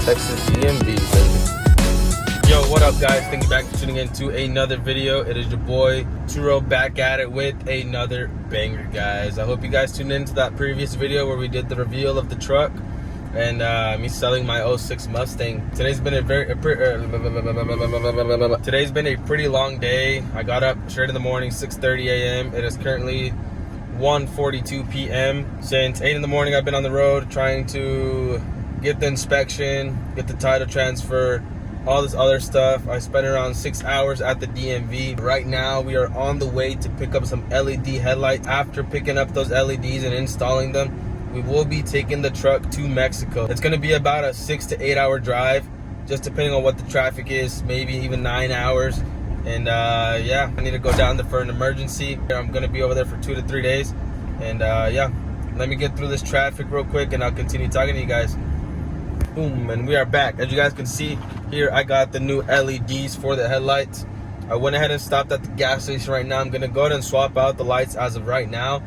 Texas DMV, baby. Yo, what up, guys? Thank you back for tuning in to another video. It is your boy Turo back at it with another banger, guys. I hope you guys tuned into that previous video where we did the reveal of the truck and me selling my 06 Mustang. Today's been a pretty long day. I got up straight in the morning, 6:30 a.m. It is currently 1:42 p.m. Since 8 in the morning, I've been on the road trying to get the inspection, get the title transfer, all this other stuff. I spent around 6 hours at the DMV. Right now, we are on the way to pick up some LED headlights. After picking up those LEDs and installing them, we will be taking the truck to Mexico. It's gonna be about a 6 to 8 hour drive, just depending on what the traffic is, maybe even 9 hours. And yeah, I need to go down there for an emergency. I'm gonna be over there for 2 to 3 days. And yeah, let me get through this traffic real quick and I'll continue talking to you guys. Boom, and we are back. As you guys can see here, I got the new LEDs for the headlights. I went ahead and stopped at the gas station right now. I'm gonna go ahead and swap out the lights as of right now.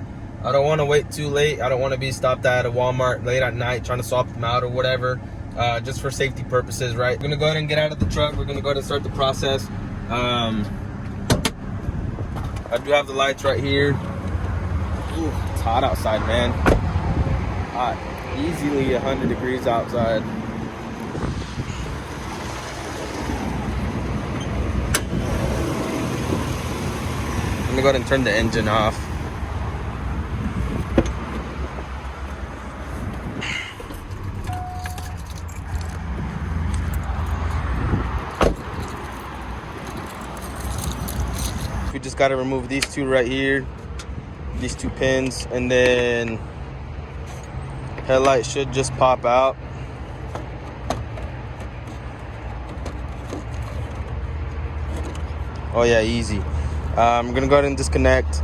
I don't wanna wait too late. I don't wanna be stopped at a Walmart late at night trying to swap them out or whatever, just for safety purposes, right? We're gonna go ahead and get out of the truck. We're gonna go ahead and start the process. I do have the lights right here. Ooh, it's hot outside, man. Hot. Easily 100 degrees outside. I'm gonna go ahead and turn the engine off. We just gotta remove these two right here, these two pins, and then headlight should just pop out. Oh yeah, easy. I'm gonna go ahead and disconnect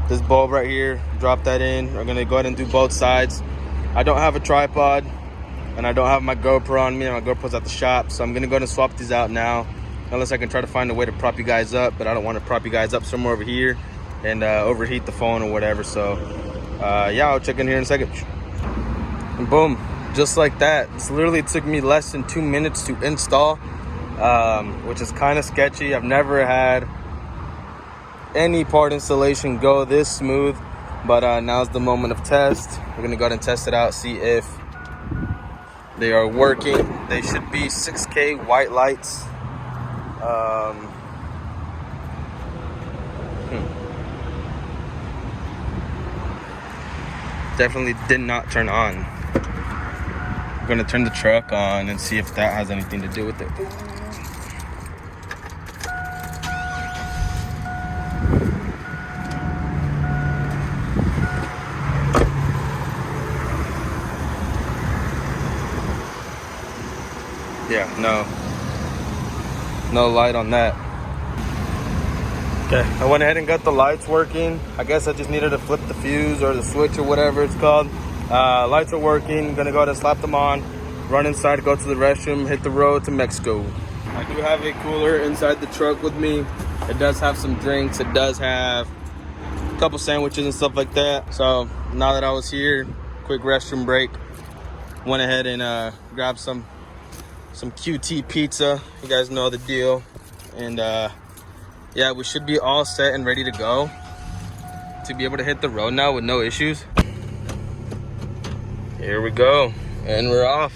this bulb right here, drop that in. We're gonna go ahead and do both sides. I don't have a tripod and I don't have my GoPro on me. My GoPro's at the shop, so I'm gonna go ahead and swap these out now. Unless I can try to find a way to prop you guys up, but I don't want to prop you guys up somewhere over here and overheat the phone or whatever. So yeah, I'll check in here in a second. And boom, just like that. This literally took me less than 2 minutes to install, which is kind of sketchy. I've never had any part installation go this smooth, but now's the moment of test. We're gonna go ahead and test it out, see if they are working. They should be 6K white lights. Definitely did not turn on. I'm gonna turn the truck on and see if that has anything to do with it. Yeah, no light on that. Okay, I went ahead and got the lights working. I guess I just needed to flip the fuse or the switch or whatever it's called. Lights are working. Gonna go ahead and slap them on, run inside, go to the restroom, hit the road to Mexico. I do have a cooler inside the truck with me. It does have some drinks. It does have a couple sandwiches and stuff like that. So now that I was here, quick restroom break, went ahead and grabbed some QT pizza. You guys know the deal. And yeah, we should be all set and ready to go to be able to hit the road now with no issues. Here we go, and we're off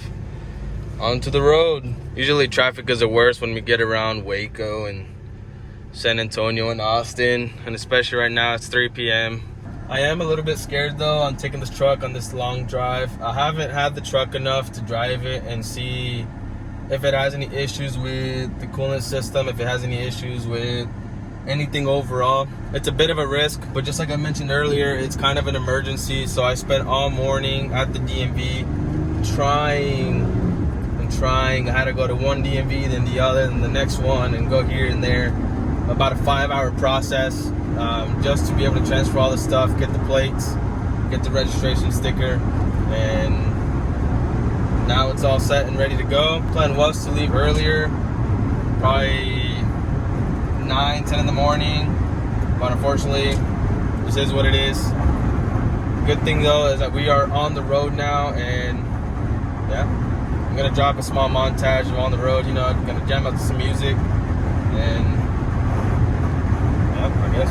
onto the road. Usually traffic is the worst when we get around Waco and San Antonio and Austin, and especially right now it's 3 p.m. I am a little bit scared though on taking this truck on this long drive. I haven't had the truck enough to drive it and see if it has any issues with the coolant system, if it has any issues with anything overall. It's a bit of a risk, but just like I mentioned earlier, it's kind of an emergency. So I spent all morning at the DMV trying. I had to go to one DMV, then the other, and the next one, and go here and there. About a 5-hour process just to be able to transfer all the stuff, get the plates, get the registration sticker, and now it's all set and ready to go. Plan was to leave earlier, probably 9, 10 in the morning, but unfortunately, this is what it is. Good thing though is that we are on the road now, and yeah, gonna drop a small montage of on the road. You know, I'm gonna jam out to some music, and yeah, I guess.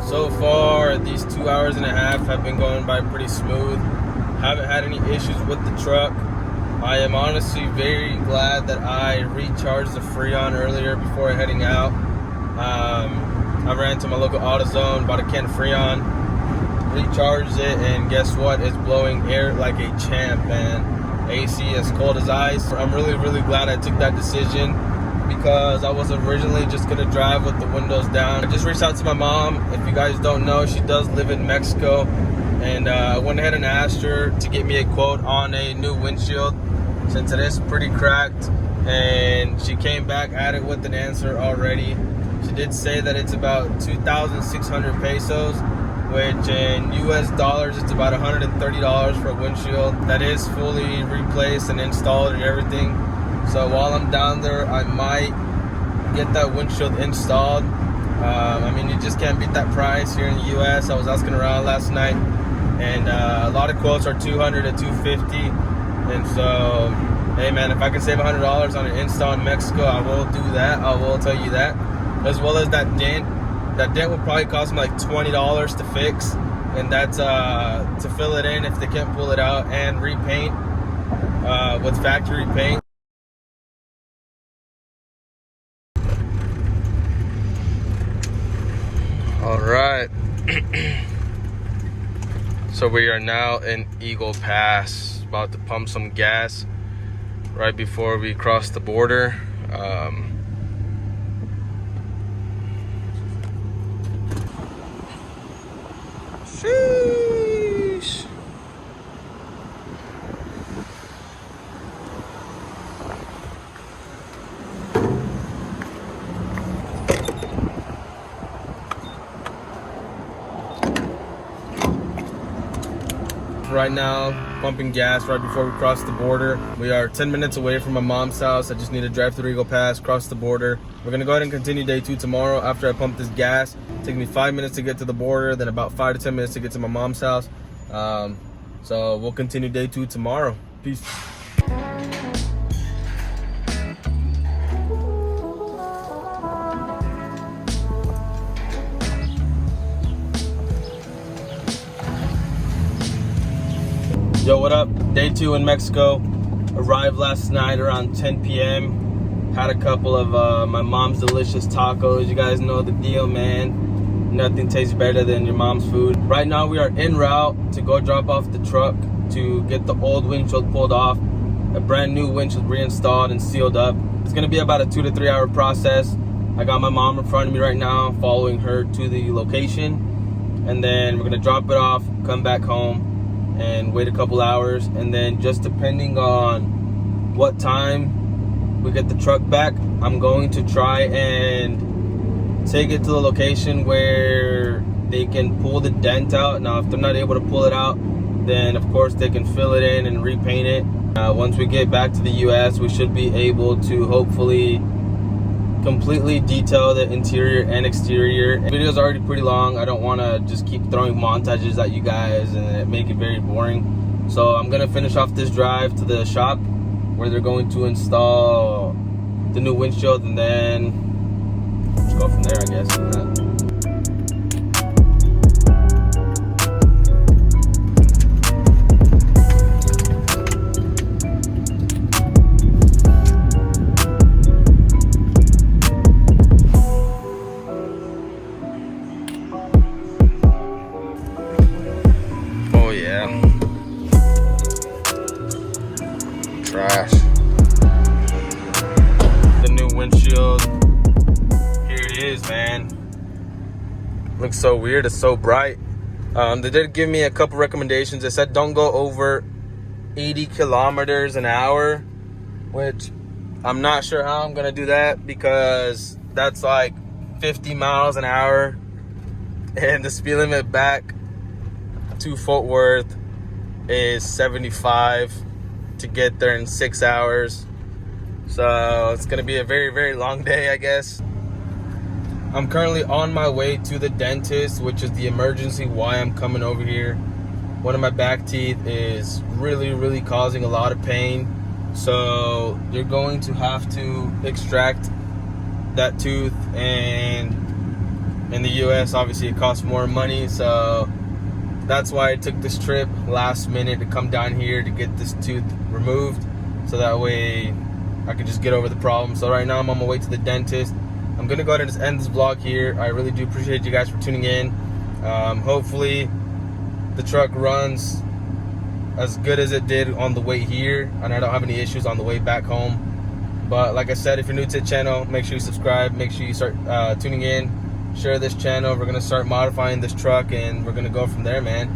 So far, these 2 hours and a half have been going by pretty smooth. Haven't had any issues with the truck. I am honestly very glad that I recharged the Freon earlier before heading out. I ran to my local AutoZone, bought a can of Freon, recharged it, and guess what? It's blowing air like a champ, man. AC as cold as ice. I'm really, really glad I took that decision, because I was originally just gonna drive with the windows down. I just reached out to my mom. If you guys don't know, she does live in Mexico, and I went ahead and asked her to get me a quote on a new windshield since it is pretty cracked, and she came back at it with an answer already. She did say that it's about 2,600 pesos, which in US dollars it's about $130 for a windshield that is fully replaced and installed and everything. So while I'm down there, I might get that windshield installed. I mean, you just can't beat that price here in the US. I was asking around last night, and a lot of quotes are $200 to $250. And so, hey man, if I can save $100 on an install in Mexico, I will do that. I will tell you that. As well as that dent. That dent will probably cost me like $20 to fix, and that's to fill it in if they can't pull it out, and repaint with factory paint. All right. So we are now in Eagle Pass, about to pump some gas right before we cross the border. Sheesh. Right now, pumping gas right before we cross the border. We are 10 minutes away from my mom's house. I just need to drive through Eagle Pass, cross the border. We're gonna go ahead and continue day 2 tomorrow after I pump this gas. Take me 5 minutes to get to the border, then about 5 to 10 minutes to get to my mom's house. So we'll continue day 2 tomorrow. Peace. Yo, what up? Day 2 in Mexico. Arrived last night around 10 p.m. Had a couple of my mom's delicious tacos. You guys know the deal, man. Nothing tastes better than your mom's food. Right now we are en route to go drop off the truck to get the old windshield pulled off, a brand new windshield reinstalled and sealed up. It's gonna be about a 2 to 3 hour process. I got my mom in front of me right now, following her to the location, and then we're gonna drop it off, come back home, and wait a couple hours, and then just depending on what time we get the truck back, I'm going to try and take it to the location where they can pull the dent out. Now if they're not able to pull it out, then of course they can fill it in and repaint it. Once we get back to the US, we should be able to hopefully completely detail the interior and exterior. The video's already pretty long. I don't want to just keep throwing montages at you guys and make it very boring. So I'm gonna finish off this drive to the shop where they're going to install the new windshield, and then just go from there, I guess. Trash. The new windshield. Here it is, man. Looks so weird. It's so bright. They did give me a couple recommendations. They said don't go over 80 kilometers an hour, which I'm not sure how I'm gonna do that, because that's like 50 miles an hour, and the speed limit back to Fort Worth is 75 to get there in 6 hours. So it's gonna be a very, very long day, I guess. I'm currently on my way to the dentist, which is the emergency why I'm coming over here. One of my back teeth is really, really causing a lot of pain. So you're going to have to extract that tooth, and in the US obviously it costs more money, so that's why I took this trip last minute to come down here to get this tooth removed, so that way I could just get over the problem. So right now I'm on my way to the dentist. I'm gonna go ahead and just end this vlog here. I really do appreciate you guys for tuning in. Hopefully the truck runs as good as it did on the way here, and I don't have any issues on the way back home. But like I said, if you're new to the channel, make sure you subscribe, make sure you start tuning in, share this channel. We're gonna start modifying this truck, and we're gonna go from there, man.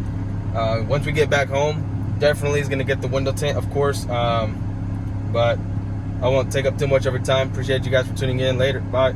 Once we get back home, definitely is gonna get the window tint, of course. But I won't take up too much of your time. Appreciate you guys for tuning in. Later, bye.